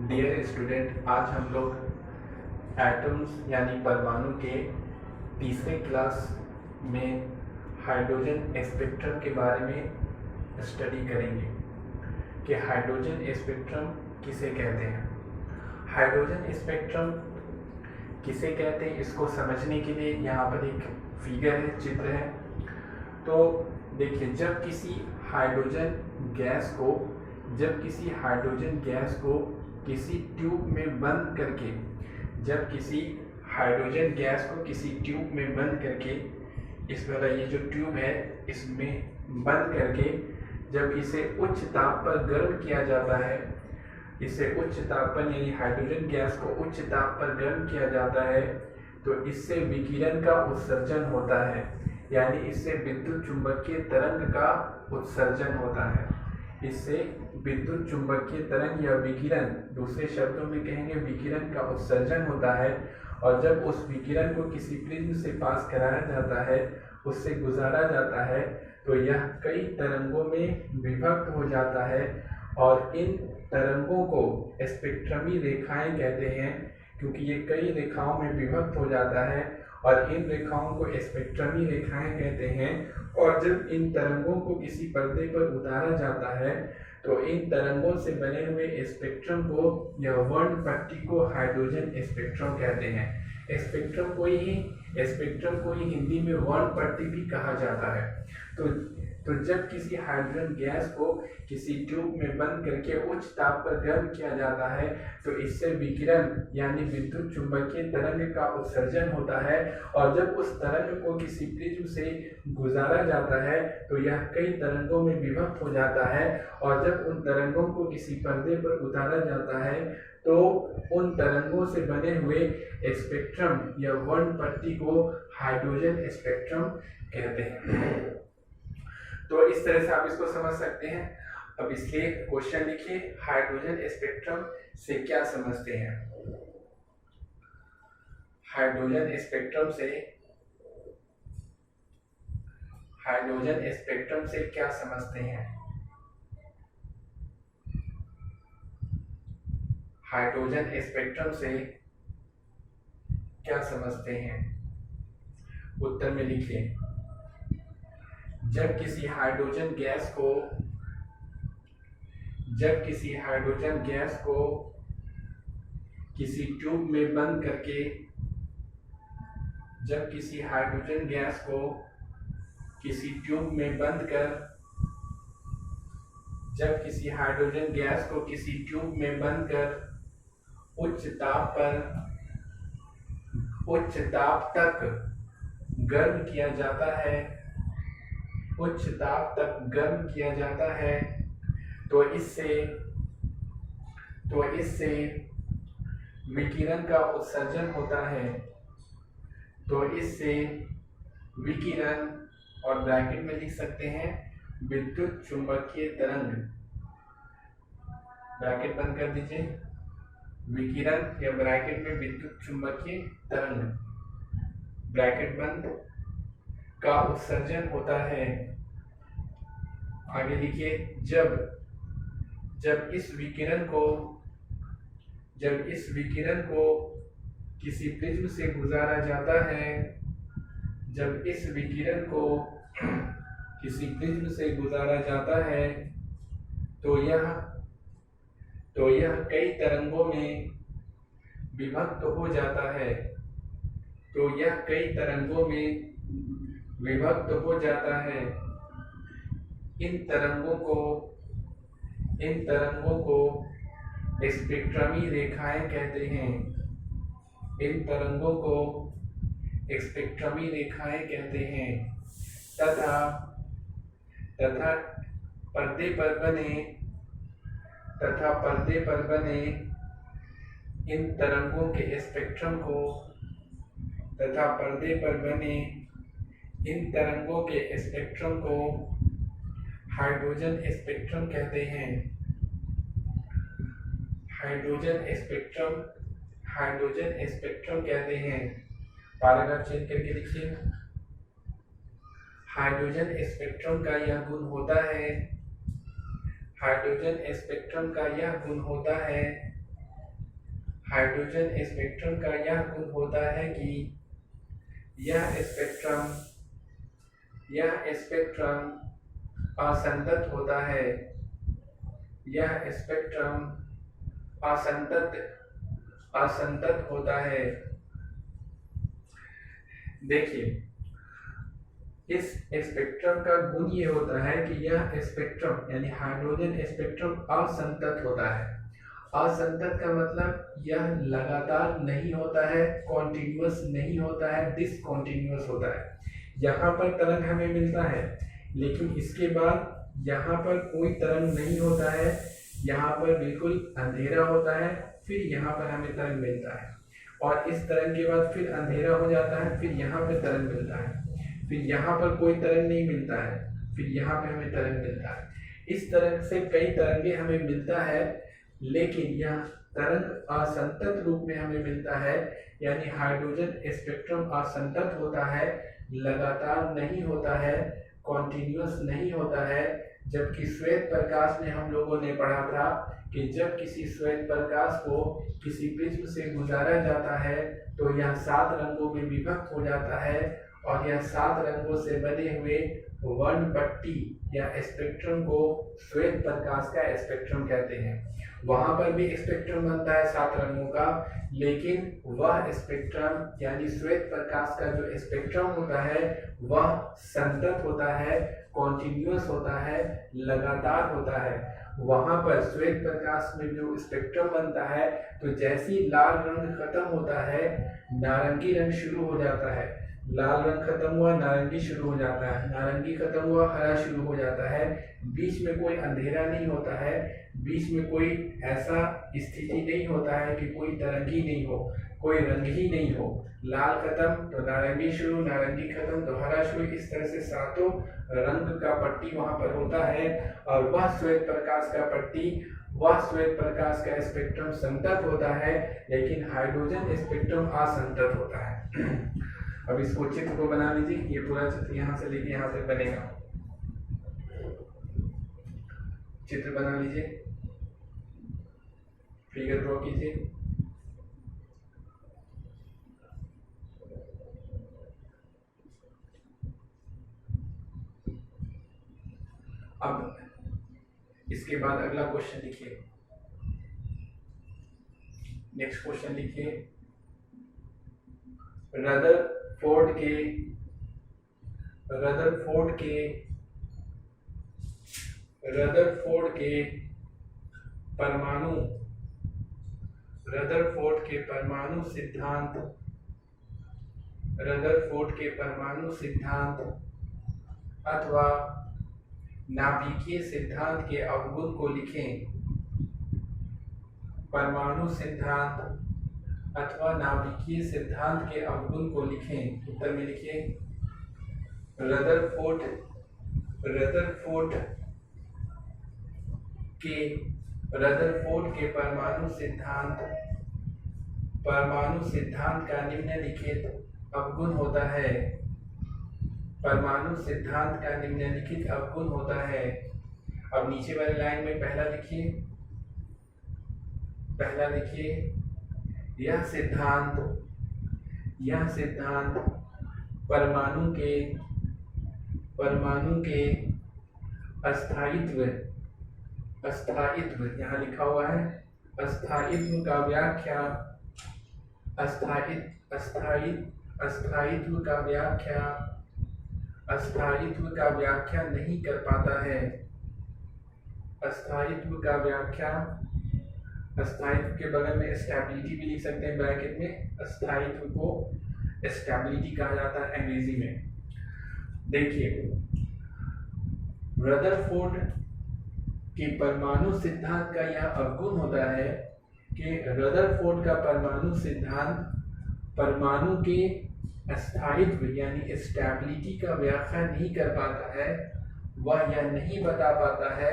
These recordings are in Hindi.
डियर स्टूडेंट, आज हम लोग एटम्स यानी परमाणु के तीसरे क्लास में हाइड्रोजन स्पेक्ट्रम के बारे में स्टडी करेंगे कि हाइड्रोजन स्पेक्ट्रम किसे कहते हैं। हाइड्रोजन स्पेक्ट्रम किसे कहते हैं, इसको समझने के लिए यहाँ पर एक फिगर है, चित्र है। तो देखिए, जब किसी हाइड्रोजन गैस को किसी ट्यूब में बंद करके इस वाला ये जो ट्यूब है इसमें बंद करके जब इसे उच्च ताप पर गर्म किया जाता है, इसे उच्च ताप पर यानी हाइड्रोजन गैस को उच्च ताप पर गर्म किया जाता है, तो इससे विकिरण का उत्सर्जन होता है, यानी इससे विद्युत चुंबकीय तरंग का उत्सर्जन होता है। इससे विद्युत चुंबकीय तरंग या विकिरण, दूसरे शब्दों में कहेंगे विकिरण का उत्सर्जन होता है। और जब उस विकिरण को किसी प्रिज्म से पास कराया जाता है, उससे गुजारा जाता है, तो यह कई तरंगों में विभक्त हो जाता है। और इन तरंगों को स्पेक्ट्रमी रेखाएं कहते हैं, क्योंकि ये कई रेखाओं में विभक्त हो जाता है और इन रेखाओं को स्पेक्ट्रमी रेखाएं कहते हैं। और जब इन तरंगों को किसी पर्दे पर उतारा जाता है, तो इन तरंगों से बने हुए स्पेक्ट्रम को या वर्णपट्टी को हाइड्रोजन स्पेक्ट्रम कहते हैं। स्पेक्ट्रम को ही हिंदी में वर्णपट्टी भी कहा जाता है। तो जब किसी हाइड्रोजन गैस को किसी ट्यूब में बंद करके उच्च ताप पर गर्म किया जाता है, तो इससे विकिरण यानी विद्युत चुंबकीय तरंग का उत्सर्जन होता है। और जब उस तरंग को किसी प्रिज्म से गुजारा जाता है, तो यह कई तरंगों में विभक्त हो जाता है। और जब उन तरंगों को किसी पर्दे पर उतारा जाता है, तो उन तरंगों से बने हुए स्पेक्ट्रम या वर्णपट्टी को हाइड्रोजन स्पेक्ट्रम कहते हैं। तो इस तरह से आप इसको समझ सकते हैं। अब इसलिए क्वेश्चन लिखिए, हाइड्रोजन स्पेक्ट्रम से क्या समझते हैं। हाइड्रोजन स्पेक्ट्रम से क्या समझते हैं। हाइड्रोजन स्पेक्ट्रम से क्या समझते हैं, उत्तर में लिखिए। जब किसी हाइड्रोजन गैस को किसी ट्यूब में बंद करके किसी ट्यूब में बंद कर उच्च ताप तक गर्म किया जाता है, तो इससे विकिरण का उत्सर्जन होता है। तो इससे विकिरण, और ब्रैकेट में लिख सकते हैं विद्युत चुंबकीय तरंग, ब्रैकेट बंद कर दीजिए, विकिरण या ब्रैकेट में विद्युत चुंबकीय तरंग, ब्रैकेट बंद, का उत्सर्जन होता है। आगे लिखिए, जब इस विकिरण को किसी प्रिज्म से गुजारा जाता है, तो यह कई तरंगों में विभक्त हो जाता है। इन तरंगों को स्पेक्ट्रमी रेखाएं कहते हैं। तथा पर्दे पर बने इन तरंगों के स्पेक्ट्रम को हाइड्रोजन स्पेक्ट्रम कहते हैं। पैराग्राफ चेंज करके लिखिए। हाइड्रोजन स्पेक्ट्रम का यह गुण होता है हाइड्रोजन स्पेक्ट्रम का यह गुण होता है कि यह स्पेक्ट्रम असंतत होता है। यह स्पेक्ट्रम असंतत होता है। देखिए, इस स्पेक्ट्रम का गुण ये होता है कि यह स्पेक्ट्रम यानी हाइड्रोजन स्पेक्ट्रम असंतत होता है। असंतत का मतलब यह लगातार नहीं होता है, कॉन्टिन्यूअस नहीं होता है, डिसकॉन्टिन्यूअस होता है। यहाँ पर तरंग हमें मिलता है, लेकिन इसके बाद यहाँ पर कोई तरंग नहीं होता है, यहाँ पर बिल्कुल अंधेरा होता है, फिर यहाँ पर हमें तरंग मिलता है, और इस तरंग के बाद फिर अंधेरा हो जाता है, फिर यहाँ पर तरंग मिलता है, फिर यहाँ पर कोई तरंग नहीं मिलता है, फिर यहाँ पे हमें तरंग मिलता है। इस तरह से कई तरंगे हमें मिलता है, लेकिन यह तरंग असंतत रूप में हमें मिलता है, यानी हाइड्रोजन स्पेक्ट्रम असंतत होता है, लगातार नहीं होता है, कॉन्टिन्यूअस नहीं होता है। जबकि श्वेत प्रकाश में हम लोगों ने पढ़ा था कि जब किसी श्वेत प्रकाश को किसी प्रिज्म से गुजारा जाता है तो यह 7 रंगों में विभक्त हो जाता है, और यह 7 रंगों से बने हुए वर्णपट्टी या स्पेक्ट्रम को श्वेत प्रकाश का स्पेक्ट्रम कहते हैं। वहां पर भी स्पेक्ट्रम बनता है 7 रंगों का, लेकिन वह स्पेक्ट्रम यानी श्वेत प्रकाश का जो स्पेक्ट्रम होता है वह संतत होता है, कॉन्टिन्यूअस होता है, लगातार होता है। वहां पर श्वेत प्रकाश में जो स्पेक्ट्रम बनता है, तो जैसे ही लाल रंग खत्म होता है नारंगी रंग शुरू हो जाता है, लाल रंग खत्म हुआ नारंगी शुरू हो जाता है, नारंगी खत्म हुआ हरा शुरू हो जाता है। बीच में कोई अंधेरा नहीं होता है, बीच में कोई ऐसा स्थिति नहीं होता है कि कोई तरंग ही नहीं हो, कोई रंग ही नहीं हो। लाल खत्म तो नारंगी शुरू, नारंगी खत्म तो हरा शुरू, इस तरह से 7 रंग का पट्टी वहां पर होता है। और वह श्वेत प्रकाश का पट्टी, वह श्वेत प्रकाश का स्पेक्ट्रम संतत होता है, लेकिन हाइड्रोजन स्पेक्ट्रम असंतत होता है। अब इसको चित्र को बना लीजिए, ये पूरा चित्र यहाँ से लेके यहाँ तक बनेगा। चित्र बना लीजिए, फिगर ड्रॉ कीजिए। अब इसके बाद अगला क्वेश्चन लिखिए, नेक्स्ट क्वेश्चन लिखिए। रदरफोर्ड के परमाणु सिद्धांत अथवा नाभिकीय सिद्धांत के अवगुण को लिखें। परमाणु सिद्धांत अथवा नाभिकीय सिद्धांत के अवगुण को लिखें। उत्तर में लिखिए, रदरफोर्ड के परमाणु सिद्धांत का निम्नलिखित अवगुण होता है। परमाणु सिद्धांत का निम्नलिखित अवगुण होता है। अब नीचे वाले लाइन में पहला लिखिए, यह सिद्धांत परमाणु के अस्थायित्व यहाँ लिखा हुआ है, अस्थायित्व का व्याख्या नहीं कर पाता है। अस्थायित्व के बगल में स्टेबिलिटी भी लिख सकते हैं ब्रैकेट में। अस्थायित्व को स्टेबिलिटी कहा जाता है अंग्रेजी में। देखिए, रदरफोर्ड के परमाणु सिद्धांत का यह अवगुण होता है कि रदरफोर्ड का परमाणु सिद्धांत परमाणु के अस्थायित्व यानी स्टेबिलिटी का व्याख्या नहीं कर पाता है। वह यह नहीं बता पाता है,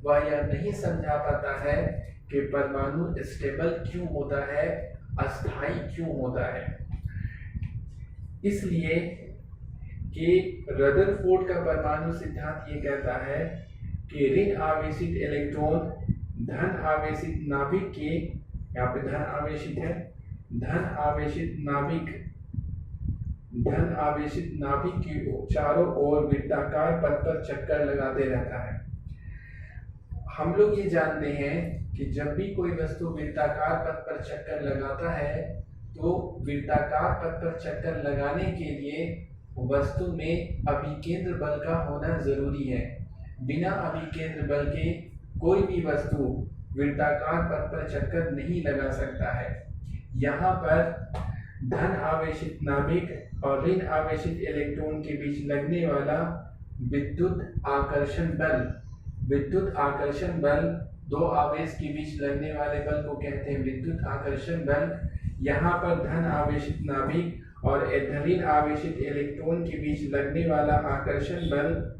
वह यह नहीं समझा पाता है कि परमाणु स्टेबल क्यों होता है, अस्थायी क्यों होता है। इसलिए कि रदरफोर्ड का परमाणु सिद्धांत ये कहता है कि ऋण आवेशित इलेक्ट्रॉन धन आवेशित नाभिक के यहाँ पे धन आवेशित है। धन आवेशित नाभिक की चारों ओर वृत्ताकार पथ पर चक्कर लगाते रहता है। हम लोग ये जानते हैं कि जब भी कोई वस्तु वृत्ताकार पथ पर चक्कर लगाता है तो वृत्ताकार पथ पर चक्कर लगाने के लिए वस्तु में अभिकेंद्र बल का होना जरूरी है। बिना अभिकेंद्र बल के कोई भी वस्तु वृत्ताकार पथ पर चक्कर नहीं लगा सकता है। यहाँ पर धन आवेशित नाभिक और ऋण आवेशित इलेक्ट्रॉन के बीच लगने वाला विद्युत आकर्षण बल, दो आवेश के बीच लगने वाले बल को कहते हैं विद्युत आकर्षण बल। यहाँ पर धन आवेशित नाभिक और ऋण आवेशित इलेक्ट्रॉन के बीच लगने वाला आकर्षण बल,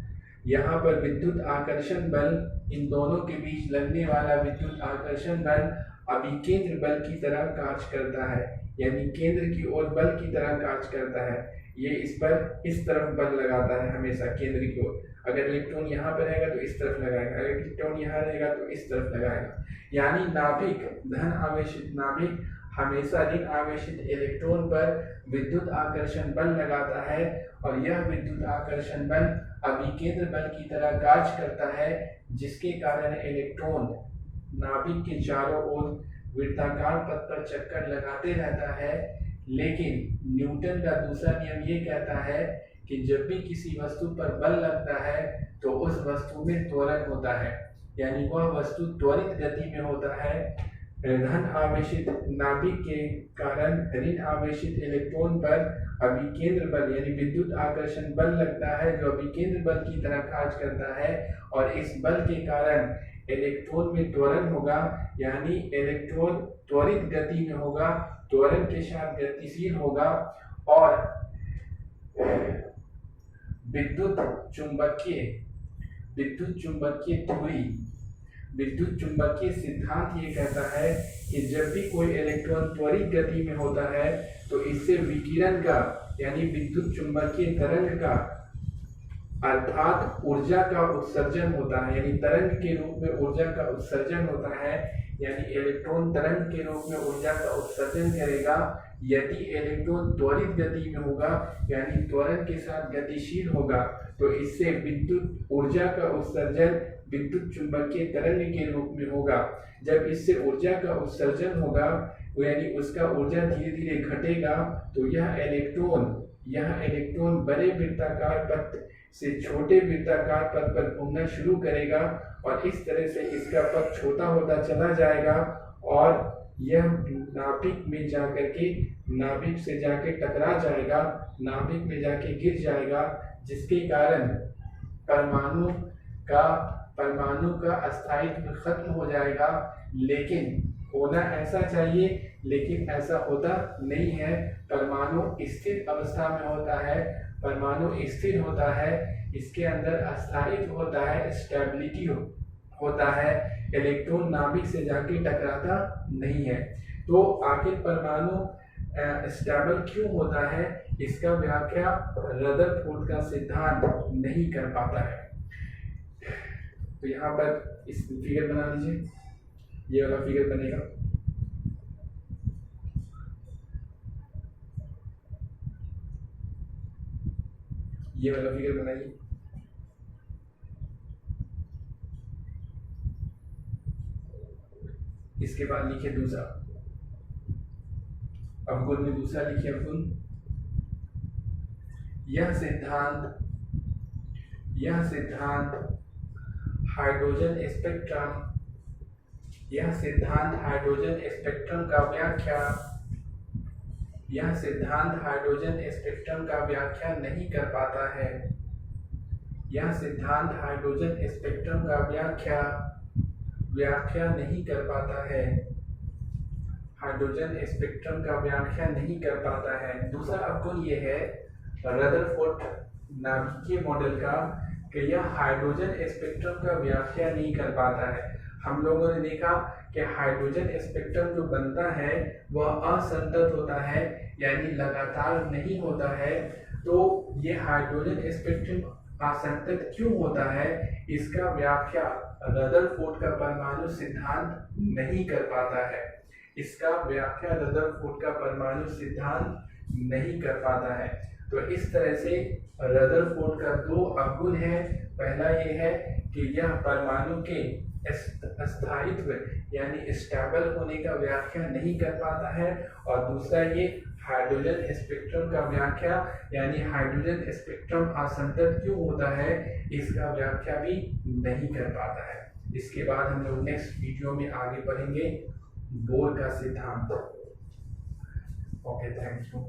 यहाँ पर विद्युत आकर्षण बल, इन दोनों के बीच लगने वाला विद्युत आकर्षण बल अभिकेंद्र बल की तरह कार्य करता है, यानी केंद्र की ओर बल की तरह कार्य करता है। ये इस पर इस तरफ बल लगाता है हमेशा केंद्र की ओर। अगर इलेक्ट्रॉन यहाँ पर रहेगा तो इस तरफ लगाएगा, अगर इलेक्ट्रॉन यहाँ रहेगा तो इस तरफ लगाएगा। यानी नाभिक, धन आवेशित नाभिक हमेशा ऋण आवेशित इलेक्ट्रॉन पर विद्युत आकर्षण बल लगाता है और यह विद्युत आकर्षण बल अभिकेंद्र बल की तरह कार्य करता है, जिसके कारण इलेक्ट्रॉन नाभिक के चारों ओर वृत्ताकार पथ पर चक्कर लगाते रहता है। लेकिन न्यूटन का दूसरा नियम ये कहता है कि जब भी किसी वस्तु पर बल लगता है तो उस वस्तु में त्वरण होता है, यानी वह वस्तु त्वरित गति में होता है। धन आवेशित नाभिक के कारण ऋण आवेशित इलेक्ट्रॉन पर अभिकेंद्र बल यानी विद्युत आकर्षण बल लगता है, जो अभिकेंद्र बल की तरह कार्य करता है और इस बल के कारण इलेक्ट्रॉन में त्वरण होगा, यानी इलेक्ट्रॉन त्वरित गति में होगा, त्वरण के साथ गतिशील होगा और विद्युत चुंबकीय सिद्धांत ये कहता है कि जब भी कोई इलेक्ट्रॉन त्वरित गति में होता है तो इससे विकिरण का यानी विद्युत चुंबकीय तरंग का अर्थात ऊर्जा का उत्सर्जन होता है, यानी तरंग के रूप में ऊर्जा का उत्सर्जन होता है, यानी इलेक्ट्रॉन तरंग के रूप में ऊर्जा का उत्सर्जन करेगा। यदि इलेक्ट्रॉन त्वरित गति में होगा यानी त्वरण के साथ गतिशील होगा तो इससे विद्युत ऊर्जा का उत्सर्जन विद्युत चुंबकीय तरंग के रूप में होगा। जब इससे ऊर्जा का उत्सर्जन होगा यानी उसका ऊर्जा धीरे धीरे घटेगा तो यह इलेक्ट्रॉन बड़े वृत्ताकार पथ से छोटे वृत्ताकार पथ पर घूमना शुरू करेगा और इस तरह से इसका पथ छोटा होता चला जाएगा और यह नाभिक से जाके टकरा जाएगा, नाभिक में जाके गिर जाएगा, जिसके कारण परमाणु का अस्थायित्व खत्म हो जाएगा। लेकिन होना ऐसा चाहिए, लेकिन ऐसा होता नहीं है। परमाणु स्थिर अवस्था में होता है, परमाणु स्थिर होता है, इसके अंदर अस्थायित्व होता है, स्टेबिलिटी होता है, इलेक्ट्रॉन नाभिक से जाके टकराता नहीं है। तो आखिर परमाणु स्टेबल क्यों होता है, इसका व्याख्या रदरफोर्ड का सिद्धांत नहीं कर पाता है। तो यहाँ पर इस फिगर बना लीजिए, ये वाला फिगर बनेगा। ये वाला फिगर बनाइए। इसके बाद लिखिए दूसरा अवगुण में दूसरा लिखिए अवगुण। यह सिद्धांत हाइड्रोजन स्पेक्ट्रम का व्याख्या नहीं कर पाता है। यह सिद्धांत हाइड्रोजन स्पेक्ट्रम का व्याख्या नहीं कर पाता है। हाइड्रोजन स्पेक्ट्रम का व्याख्या नहीं कर पाता है। दूसरा अवगुण ये है रदरफोर्ड नाभिकीय मॉडल का कि यह हाइड्रोजन स्पेक्ट्रम का व्याख्या नहीं कर पाता है। हम लोगों ने देखा कि हाइड्रोजन स्पेक्ट्रम जो बनता है वह असंतत होता है, यानी लगातार नहीं होता है। तो ये हाइड्रोजन स्पेक्ट्रम असंतत क्यों होता है, इसका व्याख्या रदरफोर्ड का परमाणु सिद्धांत नहीं कर पाता है। इसका व्याख्या रदरफोर्ड का परमाणु सिद्धांत नहीं कर पाता है। तो इस तरह से रदरफोर्ड का दो अवगुण है। पहला ये है कि यह परमाणु के स्थायित्व यानी स्टेबल होने का व्याख्या नहीं कर पाता है, और दूसरा ये हाइड्रोजन स्पेक्ट्रम का व्याख्या यानी हाइड्रोजन स्पेक्ट्रम असंतत क्यों होता है इसका व्याख्या भी नहीं कर पाता है। इसके बाद हम लोग नेक्स्ट वीडियो में आगे बढ़ेंगे बोर का सिद्धांत। Okay, thank you.